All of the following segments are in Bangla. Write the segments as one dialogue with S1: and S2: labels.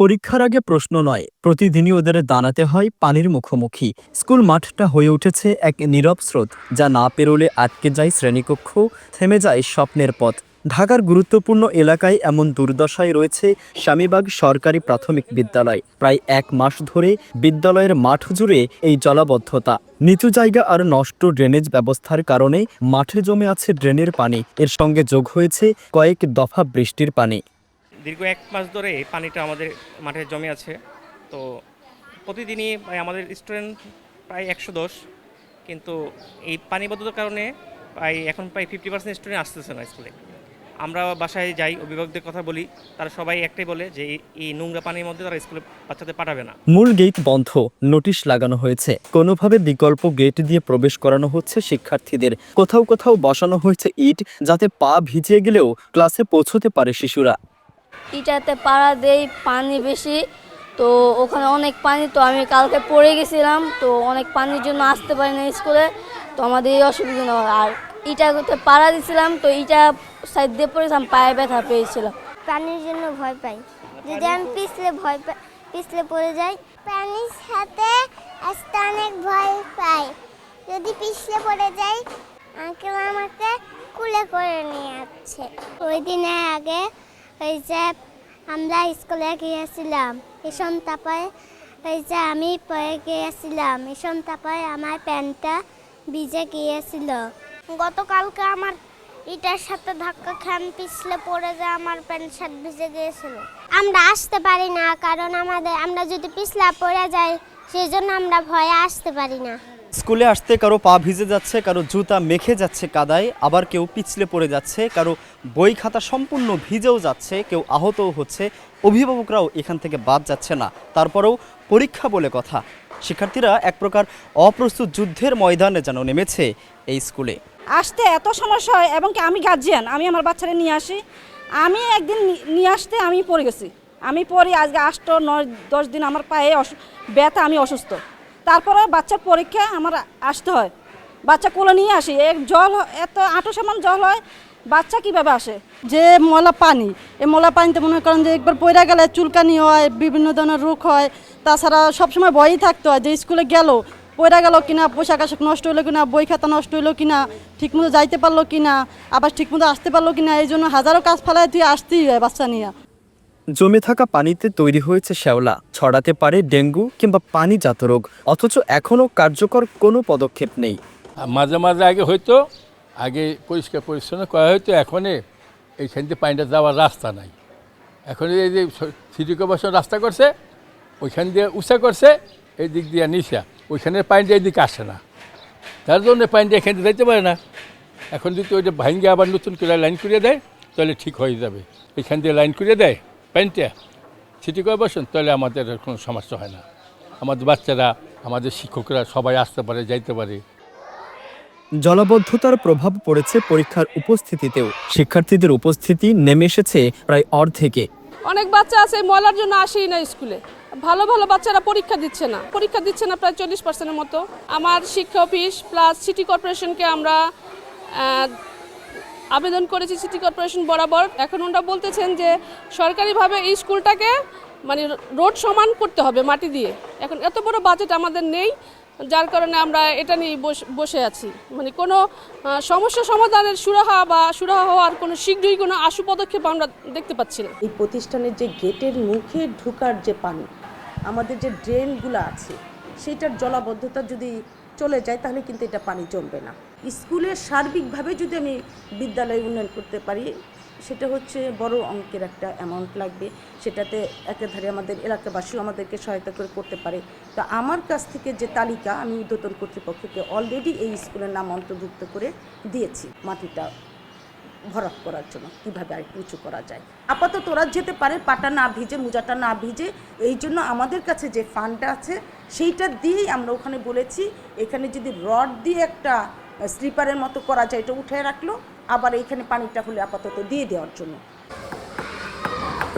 S1: পরীক্ষার আগে প্রশ্ন নয়, প্রতিদিনই ওদের দাঁড়াতে হয় পানির মুখোমুখি। স্কুল মাঠটা হয়ে উঠেছে এক নীরব স্রোত, যা না পেরোলে আটকে যায় শ্রেণীকক্ষ, থেমে যায় স্বপ্নের পথ। ঢাকার গুরুত্বপূর্ণ এলাকায় এমন দুর্দশায় রয়েছে স্বামীবাগ সরকারি প্রাথমিক বিদ্যালয়। প্রায় 1 মাস ধরে বিদ্যালয়ের মাঠ জুড়ে এই জলাবদ্ধতা। নিচু জায়গা আর নষ্ট ড্রেনেজ ব্যবস্থার কারণে মাঠে জমে আছে ড্রেনের পানি, এর সঙ্গে যোগ হয়েছে কয়েক দফা বৃষ্টির পানি।
S2: দীর্ঘ 1 মাস ধরে এই পানিটা আমাদের মাঠে জমে আছে। তো প্রতিদিনই আমাদের স্টুডেন্ট প্রায় 110, কিন্তু এই পানিবদ্ধতার কারণে এখন প্রায় 50% স্টুডেন্ট আসতেছে না স্কুলে। আমরা বাসায় যাই, অভিভাবকদের কথা বলি, তারা সবাই একটাই বলে যে এই নোংরা পানির মধ্যে তারা স্কুলে বাচ্চাদের পাঠাবে না।
S1: মূল গেট বন্ধ, নোটিশ লাগানো হয়েছে, কোনোভাবে বিকল্প গেট দিয়ে প্রবেশ করানো হচ্ছে শিক্ষার্থীদের। কোথাও কোথাও বসানো হয়েছে ইট, যাতে পা ভিজে গেলেও ক্লাসে পৌঁছতে পারে শিশুরা।
S3: ইটাতে পাড়া দেই, পানি বেশি, তো ওখানে অনেক পানি, তো আমি কালকে পড়ে গেছিলাম, তো অনেক পানির জন্য আসতে পারি না স্কুলে, তো আমাদের এই অসুবিধা না। আর ইটাতে পাড়া দিয়েছিলাম, তো ইটা সাইড দিয়ে পড়েছিলাম, পায়ে ব্যথা পেয়েছিলাম।
S4: পানির জন্য ভয় পাই, যদি আমি পিছলে পড়ে যাই। পানির সাথে আসতে অনেক ভয় পাই, যদি পিছলে পড়ে যাই আঙ্কেল আমাকে কুলে করে নিয়ে যাচ্ছে। ওই দিনের আগে ওই যে আমরা স্কুলে গিয়েছিলাম, এসম তাপায় ওই যে আমি পরে গিয়েছিলাম, এসম তাপায় আমার প্যান্টটা ভিজে গিয়েছিল। গতকালকে আমার ইটার সাথে ধাক্কা খান পিছলে পড়ে যায়, আমার প্যান্ট শার্ট ভিজে গিয়েছিল। আমরা আসতে পারি না, কারণ আমরা যদি পিছলা পড়ে যাই, সেই জন্য আমরা ভয়ে আসতে পারি না।
S1: স্কুলে আসতে কারো পা ভিজে যাচ্ছে, কারো জুতা মেখে যাচ্ছে কাদায়, আবার কেউ পিছলে পড়ে যাচ্ছে, কারো বই খাতা সম্পূর্ণ ভিজেও যাচ্ছে, কেউ আহতও হচ্ছে। অভিভাবকরাও এখান থেকে বাদ যাচ্ছে না। তারপরেও পরীক্ষা বলে কথা, শিক্ষার্থীরা এক প্রকার অপ্রস্তুত যুদ্ধের ময়দানে যেন নেমেছে এই স্কুলে।
S5: আসতে এত সমস্যা হয়, এবং কি আমি গার্জিয়ান, আমি আমার বাচ্চারা নিয়ে আসি। আমি একদিন নিয়ে আসতে আমি পড়ে গেছি, আমি পড়ি আজকে 8-9-10 দিন আমার পায়ে ব্যথা, আমি অসুস্থ। তারপরে বাচ্চার পরীক্ষা আমার আসতে হয়, বাচ্চা কোলে নিয়ে আসি, জল এত আঁটু সমান জল হয়, বাচ্চা কিভাবে আসে?
S6: যে ময়লা পানি, এই ময়লা পানিতে মনে করেন যে একবার পড়ে গেলে চুলকানি হয়, বিভিন্ন ধরনের রোগ হয়। তাছাড়া সবসময় ভয়ই থাকতে হয় যে স্কুলে গেল, পড়ে গেল কিনা, পোশাক আশাক নষ্ট হলো কিনা, বই খাতা নষ্ট হলো কিনা, ঠিকমতো যাইতে পারলো কিনা, আবার ঠিকমতো আসতে পারলো কিনা। এই জন্য হাজারো কাজ ফেলায় তুই আসতেই হয় বাচ্চা নিয়ে।
S1: জমে থাকা পানিতে তৈরি হয়েছে শ্যাওলা, ছড়াতে পারে ডেঙ্গু কিংবা পানিজাত রোগ, অথচ এখনও কার্যকর কোনো পদক্ষেপ নেই।
S7: মাঝে মাঝে আগে পরিষ্কার পরিচ্ছন্ন করা হয়তো, এখন এইখান থেকে পানিটা যাওয়ার রাস্তা নাই। এখন এই যে সিটি কর্পোরেশন রাস্তা করছে, ওইখান দিয়ে উঁচা করছে, এই দিক দিয়ে নিচা, ওইখানের পানিটা এই দিকে আসে না, তার জন্য পানিটা এখান থেকে যাইতে পারে না। এখন যদি ওইটা ভাঙ্গে আবার নতুন করে লাইন করিয়ে দেয়, তাহলে ঠিক হয়ে যাবে। এখান দিয়ে লাইন করিয়ে দেয় পানিটা সিটি কর্পোরেশন, তাহলে আমাদের কোনো সমস্যা হয় না। আমাদের বাচ্চারা, আমাদের শিক্ষকরা সবাই আসতে পারে, যাইতে পারে।
S1: জলাবদ্ধতার প্রভাব পড়েছে পরীক্ষার উপস্থিতিতেও। শিক্ষার্থীদের উপস্থিতি নেমে এসেছে প্রায় অর্ধেকে।
S8: অনেক বাচ্চা আছে ময়লার জন্য আসেই না স্কুলে। ভালো ভালো বাচ্চারা পরীক্ষা দিচ্ছে না প্রায় 40%-এর মতো। আমার শিক্ষা অফিস প্লাস সিটি কর্পোরেশনকে আমরা আবেদন করেছি সিটি কর্পোরেশন বরাবর। এখন ওনারা বলতেছেন যে সরকারিভাবে এই স্কুলটাকে মানে রোড সমান করতে হবে মাটি দিয়ে। এখন এত বড় বাজেট আমাদের নেই, যার কারণে আমরা এটা নিয়ে বসে আছি। মানে কোনো সমস্যা সমাধানের সুরাহা হওয়ার কোনো শীঘ্রই কোনো আশু পদক্ষেপ আমরা দেখতে পাচ্ছি না।
S9: এই প্রতিষ্ঠানের যে গেটের মুখে ঢোকার যে পানি, আমাদের যে ড্রেনগুলো আছে, সেটার জলাবদ্ধতা যদি চলে যায়, তাহলে কিন্তু এটা পানি জমবে না। স্কুলের সার্বিকভাবে যদি আমি বিদ্যালয় উন্নয়ন করতে পারি, সেটা হচ্ছে বড় অঙ্কের একটা অ্যামাউন্ট লাগবে। সেটাতে একাধারে আমাদের এলাকাবাসীও আমাদেরকে সহায়তা করতে পারে। তো আমার কাছ থেকে যে তালিকা আমি ঊর্ধ্বতন কর্তৃপক্ষকে অলরেডি এই স্কুলের নাম অন্তর্ভুক্ত করে দিয়েছি, মাটিটা ভরাট করার জন্য কীভাবে আর উঁচু করা যায়। আপাতত ওরা যেতে পারে, পাটা না ভিজে, মোজাটা না ভিজে। এই জন্য আমাদের কাছে যে ফান্ডটা আছে সেইটা দিয়েই আমরা ওখানে বলেছি, এখানে যদি রড দিয়ে একটা স্লিপারের মতো করা যায়, এটা উঠে রাখলো, আবার এইখানে পানিটা হলে আপাতত দিয়ে দেওয়ার জন্য।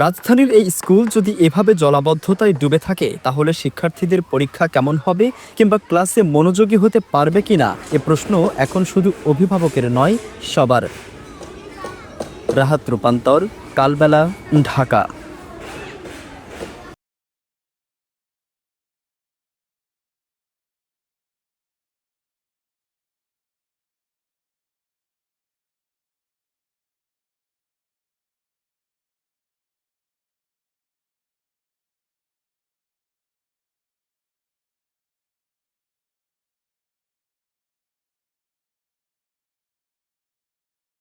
S1: রাজধানীর এই স্কুল যদি এভাবে জলাবদ্ধতায় ডুবে থাকে, তাহলে শিক্ষার্থীদের পরীক্ষা কেমন হবে কিংবা ক্লাসে মনোযোগী হতে পারবে কিনা, এ প্রশ্ন এখন শুধু অভিভাবকের নয়, সবার। রাহাত রূপান্তর, কালবেলা, ঢাকা।